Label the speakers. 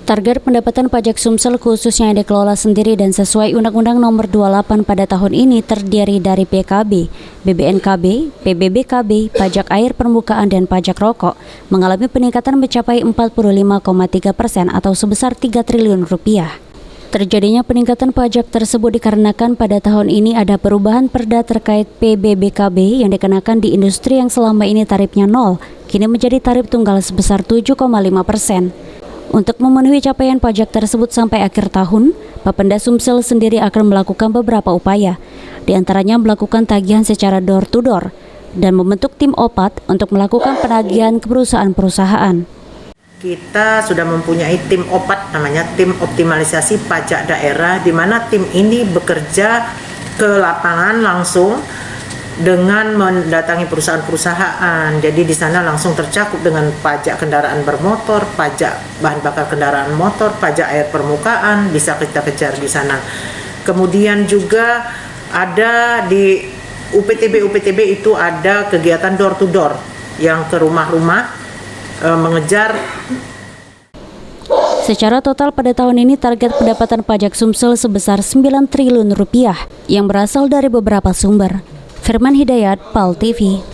Speaker 1: Target pendapatan pajak Sumsel khususnya yang dikelola sendiri dan sesuai Undang-Undang Nomor 28 pada tahun ini terdiri dari PKB, BBNKB, PBBKB, pajak air permukaan dan pajak rokok mengalami peningkatan mencapai 45,3% atau sebesar 3 triliun rupiah. Terjadinya peningkatan pajak tersebut dikarenakan pada tahun ini ada perubahan perda terkait PBBKB yang dikenakan di industri yang selama ini tarifnya 0, kini menjadi tarif tunggal sebesar 7,5%. Untuk memenuhi capaian pajak tersebut sampai akhir tahun, Bapenda Sumsel sendiri akan melakukan beberapa upaya, di antaranya melakukan tagihan secara door-to-door dan membentuk tim OPAT untuk melakukan penagihan ke perusahaan-perusahaan.
Speaker 2: Kita sudah mempunyai tim OPAT, namanya tim optimalisasi pajak daerah, di mana tim ini bekerja ke lapangan langsung dengan mendatangi perusahaan-perusahaan. Jadi di sana langsung tercakup dengan pajak kendaraan bermotor, pajak bahan bakar kendaraan motor, pajak air permukaan, bisa kita kejar di sana. Kemudian juga ada di UPTB itu ada kegiatan door to door yang ke rumah-rumah mengejar.
Speaker 1: Secara total pada tahun ini target pendapatan pajak Sumsel sebesar 9 triliun rupiah yang berasal dari beberapa sumber. Firman Hidayat, PAL TV.